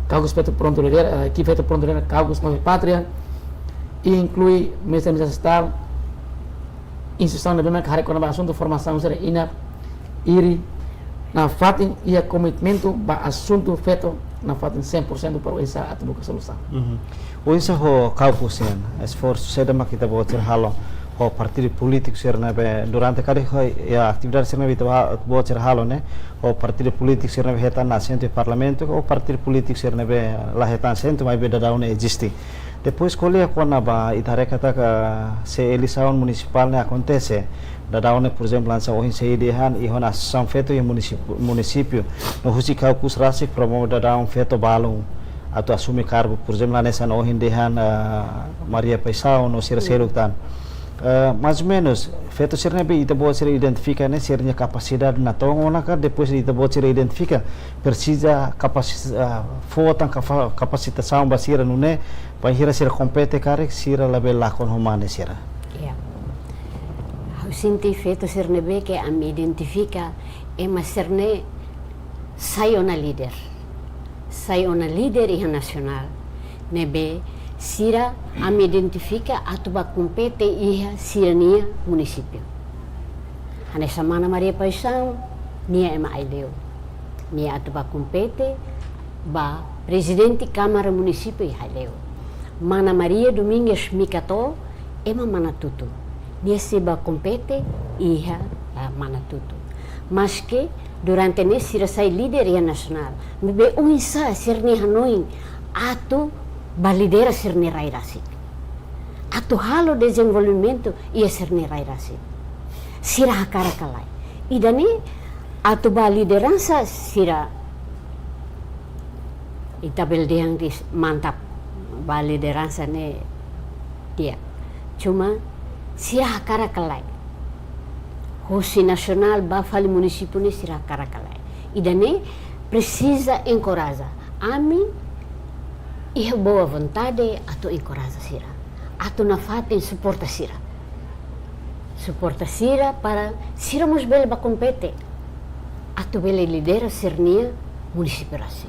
caucus feito pronto lidera que feito pronto lidera caucus move pátria e inclui ministério estatal instituição nebe mas hari kona assunto formação ser ina iri na fatin ia commitmento ba assunto feito na fatin 100% para essa atubuka solução. Oinsa ho kaupusian, esforço seda makita bocer halo ho partido político ser nabe durante cada ya atividade ser nabe bocer halo ne ho partido político ser nabe hetan na centro parlamento ho partido político ser nabe la hetan centro mai beda daun existe. Depois colher quando ba itareka tak se eleição municipal ne acontece da daun por exemplo lança o inseidehan e hona são feito em município no husi kaukus rasik promo da daun feito balung atau assume cargo, por exemplo, nessa no hindehan Maria Paisao no ser tan mais ou menos feito ser nebe ita bo ser identifica né sernya capacidade na tongona ka depois ita bo ser identifica precisa capacidade fotan capacitação basira no né para hira ser compete care sira label la con humane sira. Eu senti feito ser nebe que a me identifica é mas ser ne sai ona líder. Sai ona líder nacional. Nebe sira a me identifica atuba compete iha sirania município. Hanessa mana Maria Paisão nia ema aileu. Nia atuba compete ba presidente Câmara Município iha aileu. Mana Maria Domingues Mikato ema mana tutu. Nia seba compete iha mana tutu. Mas que durante nesse sira sai líder nacional. Mebe uinsa sirni hanoin atu balidera sirni rairasi. Atu halo desenvolvimento ia sirni rairasi. Sira hakara kalai. Idani atu ba liderança sira itabel diang dis mantap ba liderança ne dia. Cuma sira hakara kalai. Hosi nacional bafali município ne sira hakara kalai. Idani precisa encorajar. Ami ia boa vontade atau encoraja sira. Atau na fatin suporta sira. Suporta sira para sira mos bele ba compete. Atau bele lidera sirnia município rasi.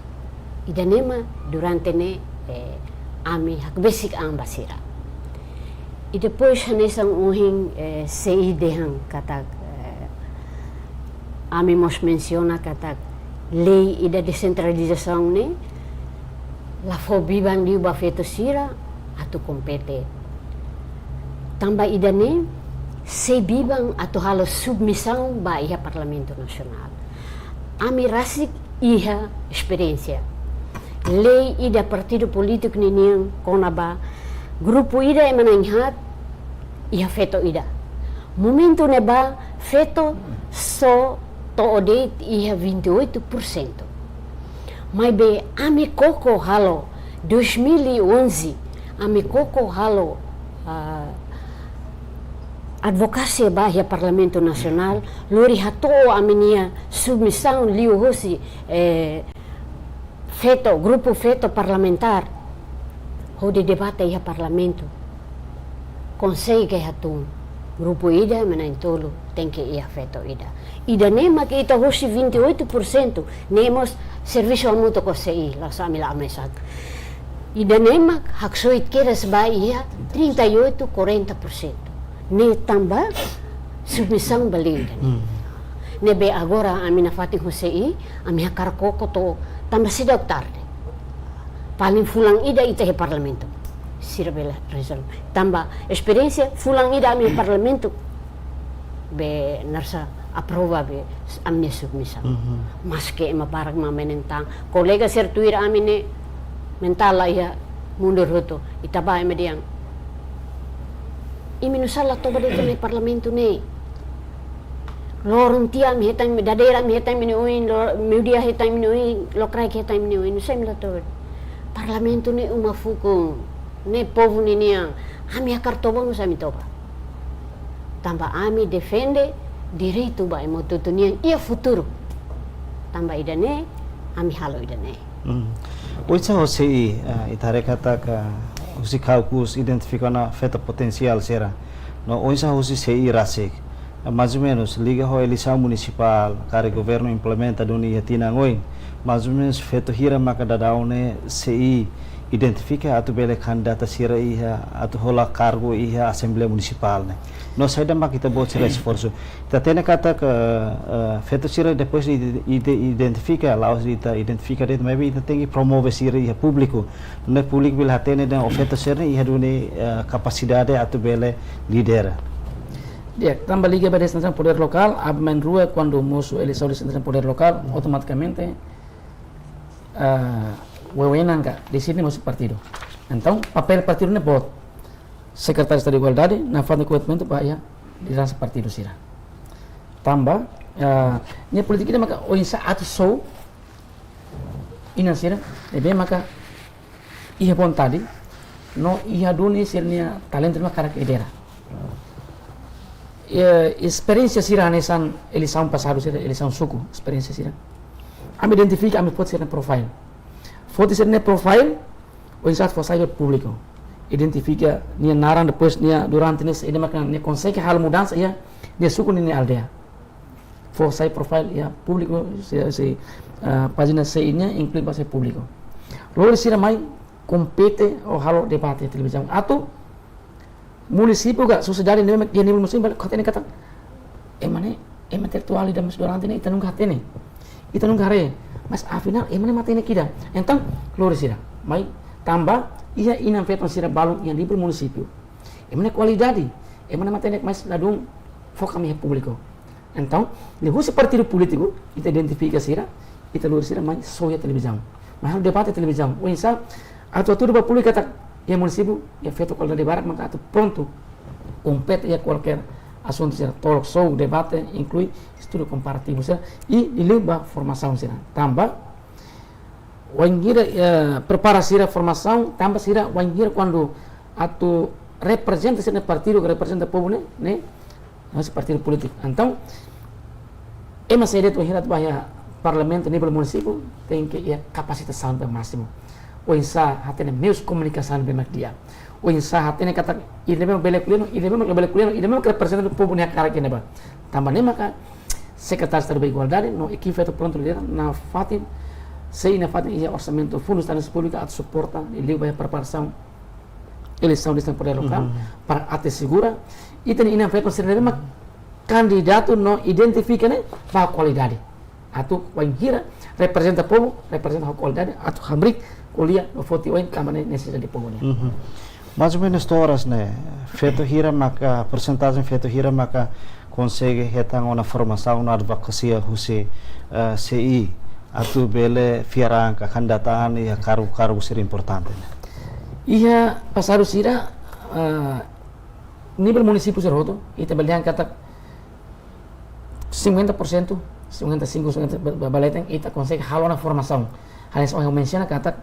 Idanema durante ne ami hak basic amba sira. E depois hanesang uhing sei dehang kata ami mos menciona kata lei ida decentralização ne la fobiban liu ba feto sira atu compete. Tamba idane se bibang atu halo submissão ba iha Parlamento Nacional. Ami rasik iha experiência. Lei ida partido político niniang konaba grupo ida emananhat iha feto ida. Momento neba feto so toode iha 28%. Mas be ami koko halo 2011 ami koko halo advokasi bahia Parlamento Nacional lori hato aminia submissão liu hosi feto grupo feto parlamentar ho de debate ia Parlamento konsei ke hatung grupo ida menantolo tem que ia feto ida nema que ita hosi 28% nemos serviço amuto ko sei la samila amesat ida nema haksoit keras ba ia 38-40% ne tamba submissão balinda nebe agora a mina fatin hosei a minha carcoco to tamba sidok tarde paling fulang ida ita he Parlamento sirbela resol tamba experiência fulang ida a minha Parlamento be narsa aprova be a minha submissão mas que ema parang mamenentang kolega sertuir amine mentala ia mundur hoto itaba ema diang iminusala to bade ne Parlamento ne lorong tia mi hetang mi dadera mi hetang mi uin media hetang mi uin lokrai hetang mi uin sem la to Parlamento ne uma fuku ne povo ni niang ami akartobang sa mi toba tamba ami defende direito ba emotutunian ia futuro tamba idane ami halo idane Oitsa hosei itare kata ka hosi kaukus identificana feta potencial sera no oitsa hosi sei rasik mais ou menos liga ho eleição municipal care governo implementa duni yatina ngoi mais ou menos feto hira maka dadaune sei identifica atu bele kandidata sira iha atu hola cargo iha assembleia municipal né nós saída mas kita buat sira esforço kita tena kata que feito sira depois identifica lá kita identifica det maybe kita tem que promover sira iha público no público will hatene dan oferta sira iha dune capacidade atu bele lidera. Dia, tambah liga pada instansi poder lokal, abmen rua quando musuh eleição de instansi poder lokal, automaticamente wewenang ka di sini masuk partido. Então, papel partido ne bot. Sekretaris de Igualdade na fase de commitment ba ya di dalam partido sira. Tambah ni politik kita maka o insa atu so ina sira, ebe maka ia bon tadi no ia duni sirnia talento ma karak edera. Experiência sira nesan eleição passado sira eleição suku experiência sira. Ami identifica ami pot sira profile. Foto sira profile o insat for cyber público. Identifica nia naran depois nia durante nes ini maka nia consegue hal mudança ia dia suku ni aldea. For cyber profile ia público se página CI nya inclui bahasa público. Lalu sira mai compete o halo debate televisão atau município ga sociedade nem dia nível musim balik kata kata emane tertuali dan mas durante ini itanung katene itanung gare mas afinal emane matene kida então lori sira mai tambah ia inam feton sira balung yang di município emane qualidade emane matene mas ladung focam ia público então le husi partido político ita identifica sira ita lori sira mai soya televisão mas debate televisão o insa atau tudo público kata ya município ya feito qualidade barat maka atu pronto compete ya qualquer assunto sira talk show debate inclui estudo comparativo sira e liba formação sira tambah wangira prepara sira formação tambah sira wangira quando atu representa sira partido que representa povo né mas partido político então ema sede tu hirat bahaya parlamento nível município tem que ya kapasitas sampai máximo o insa hatene meus komunikasi bemak dia o insa hatene kata ide memang bele kulino ide memang representa do povo nia cara que neba tambah ne maka sekretaris de igualdade no equipe feito pronto lidera na fatin sei na fatin ia orçamento fundos da pública at suporta e liba preparação eleição de poder local para ate segura e tem ina feito ser memang candidato no identifica ne pa qualidade atau wangira representa povo representa qualidade atau hamrik kuliah foti oin kamane necessidade de povo. Mais ou menos horas né feito hira maka porcentagem feito hira maka consegue hetang uma formação na advocacia husi CI atau bele fiarang kandidataan ya karu ser importante. Iya pasar sira nível município seroto ita belian kata 50% 55% baleteng ita consegue halo na formação. Hanya soal menciona kata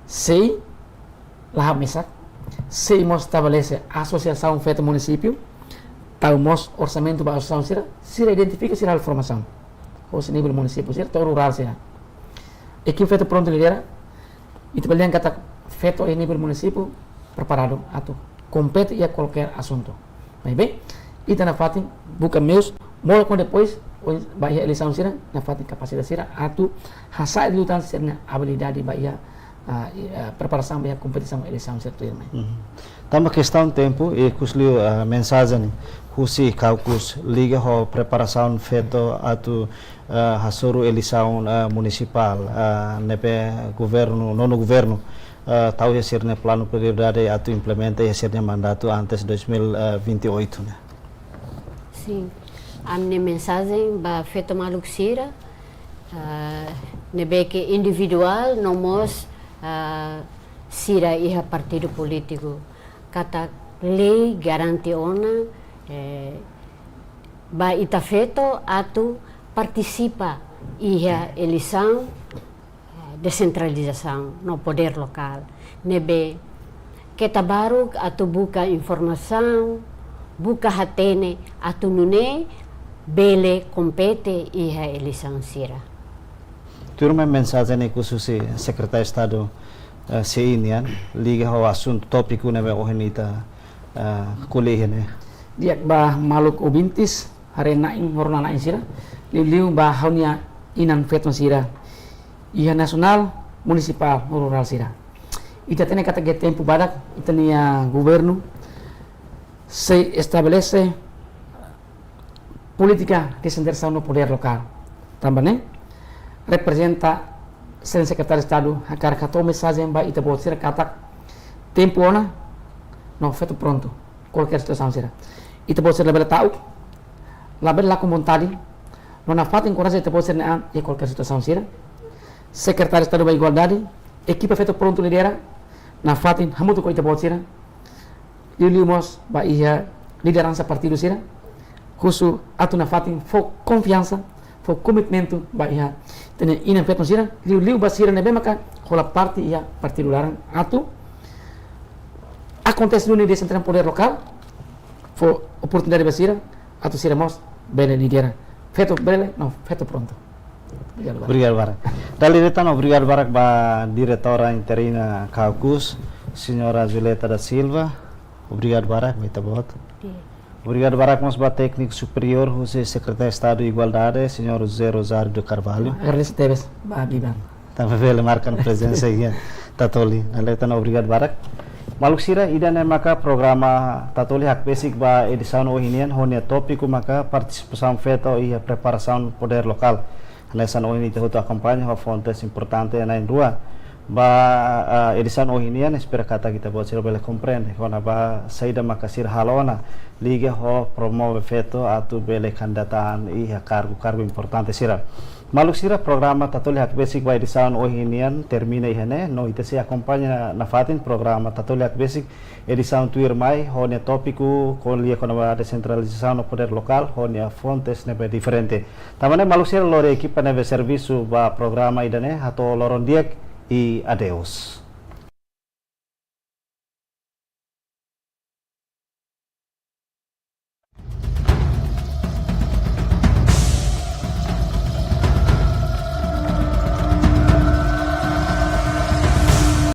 sei lahap mesak sei mos estabelece associação feita município tal mos orçamento para associação sira identifica sira a formação ou se nível município sira to rural sira equipe feita pronto lidera itu balian kata feito em nível município preparado atau compete ia qualquer assunto bem ita na fatin buka meus mol com depois bahia eleição sira na fatin capacidade sira atau hasa lutan sira habilidade bahia preparação para a competição eleição certo irmão. Tambah questão tempo e kusliu mensagem husi kaukus liga ho preparação feito atu hasuru eleição municipal nepe governo nono governo tahu ya sirne plano prioridade atu implementa ya sirne mandato antes 2028 né. Sim. A minha mensagem ba feito maluk sira nebe que individual nomos sira iha partido político kata lei garante ona ba ita feito atu participa iha eleição descentralização no poder local nebe kita baru atu buka informação buka hatene atu nune bele compete iha eleição sira. Turma mensagem khusus Secretário de Estado CI liga ao assunto tópico na ohenita kuliah ne. Diak bah maluk ubintis harena ing horna na sira liu bah haunia inan feton sira iha nasional municipal rural sira ita tiene que tener tiempo badak, ita tenía gobierno, se establece política descentralização no poder local. Também representa ser secretário de Estado, a cara que mensagem vai ita pode ser kata tempo ona, não feito pronto, qualquer situação será. Ita pode ser label tahu, label lá com vontade, não na fato encorajar ita pode ser na e qualquer situação será. Secretário de Estado da Igualdade, equipe feito pronto lidera, na fato hamutu ko ita pode ser. Lilimos ba ia liderança partido será. Khusus atu na fatin fo confiança, fo commitmento ba ia tene ina feto sira, liu basira nebe maka hola parte ia partido larang atu acontece no descentralização poder local, fo oportunidade basira, atu sira mos bele lidera. Feto bele, não, feto pronto. Obrigado, Barak. Dali retan, obrigado, Barak, ba diretora interina Caucus, senhora Julieta da Silva. Obrigado, Barak, muito bom. Obrigado, Barak, mas ba técnico superior, o secretário de Estado de Igualdade, senhor José Rosário de Carvalho. Agradeço Teves, ba Biban. Também vele marcando presença aqui, Tatoli. Dali retan, obrigado, Barak. Maluk sira ida na maka programa Tatoli hak basic ba edição ohinian honia tópico maka participação feita e a preparação poder local. Nessa ohini te acompanha a fontes importante na rua. Ba edição ohinian espera kata kita buat sira bele compreende kona ba saída maka sir halona liga ho promove feito atu bele kandidataan e cargo importante sira. Maluk sira programa Tatoli hak basic ba edição ohinian termina ihane no ite se acompanha na fatin programa Tatoli hak basic edição tuir mai honia tópico con lia kona ba descentralização no poder local honia fontes nebe diferente. Tamane maluk sira lore equipa nebe serviço ba programa idane hato loron diek e adeus.